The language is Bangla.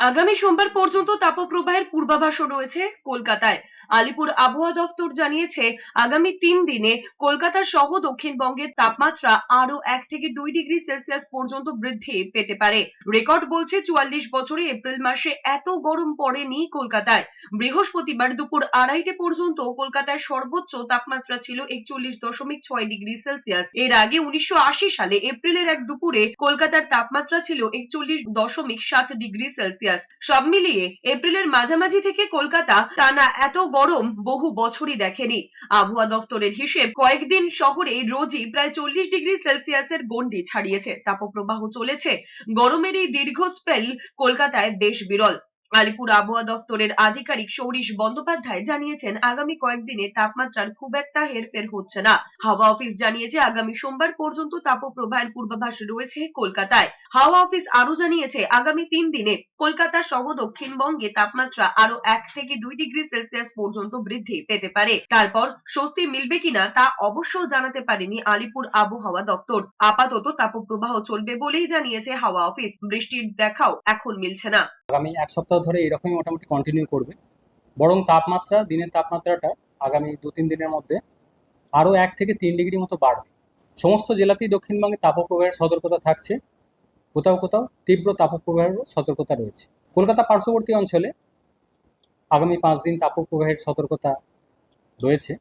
আগামী সোমবার পর্যন্ত তাপপ্রবাহের পূর্বাভাসও রয়েছে কলকাতায়। আলিপুর আবহাওয়া দফতর জানিয়েছে, আগামী 3 দিনে কলকাতা সহ দক্ষিণবঙ্গের তাপমাত্রা আরো 1 থেকে 2 ডিগ্রি সেলসিয়াস পর্যন্ত বৃদ্ধি পেতে পারে। রেকর্ড বলছে 44 বছরে এপ্রিল মাসে এত গরম পড়েনি কলকাতায়। বৃহস্পতিবার দুপুর 2:30 পর্যন্ত কলকাতায় সর্বোচ্চ তাপমাত্রা ছিল 41.6 ডিগ্রি সেলসিয়াস। এর আগে 1980 সালে এপ্রিলের এক দুপুরে কলকাতার তাপমাত্রা ছিল 41.7 ডিগ্রি সেলসিয়াস। সব মিলিয়ে এপ্রিলের মাঝামাঝি থেকে কলকাতা টানা এত গরম বহু বছরই দেখেনি। আবহাওয়া দফতরের হিসেব, কয়েকদিন শহরে রোজই প্রায় 40 ডিগ্রি সেলসিয়াসের গণ্ডি ছাড়িয়েছে। তাপপ্রবাহ চলেছে। গরমের এই দীর্ঘ স্পেল কলকাতায় বেশ বিরল। আলিপুর আবহাওয়া দফতরের আধিকারিক সৌরিশ বন্দ্যোপাধ্যায় জানিয়েছেন, আগামী কয়েকদিনে তাপমাত্রার খুব একটা হেরফের হচ্ছে না। হাওয়া অফিস জানিয়েছে, আগামী সোমবার পর্যন্ত তাপপ্রবাহের পূর্বাভাস রয়েছে কলকাতায়। হাওয়া অফিস আরো জানিয়েছে, আগামী 3 দিনে কলকাতা সহ দক্ষিণবঙ্গে তাপমাত্রা আরো 1 থেকে 2 ডিগ্রি সেলসিয়াস পর্যন্ত বৃদ্ধি পেতে পারে। তারপর স্বস্তি মিলবে কিনা তা অবশ্য জানাতে পারেনি আলিপুর আবহাওয়া দপ্তর। আপাতত তাপপ্রবাহ চলবে বলেই জানিয়েছে হাওয়া অফিস। বৃষ্টির দেখাও এখন মিলছে না। আগামী এক সপ্তাহ ধরে এরকমই মোটামুটি কন্টিনিউ করবে, বরং দিনের তাপমাত্রাটা আগামী 2-3 দিনের মধ্যে আরও 1 থেকে 3 ডিগ্রি মতো বাড়বে। সমস্ত জেলাতেই দক্ষিণবঙ্গে তাপপ্রবাহের সতর্কতা থাকছে, কোথাও কোথাও তীব্র তাপপ্রবাহেরও সতর্কতা রয়েছে। কলকাতা পার্শ্ববর্তী অঞ্চলে আগামী 5 দিন তাপপ্রবাহের সতর্কতা রয়েছে।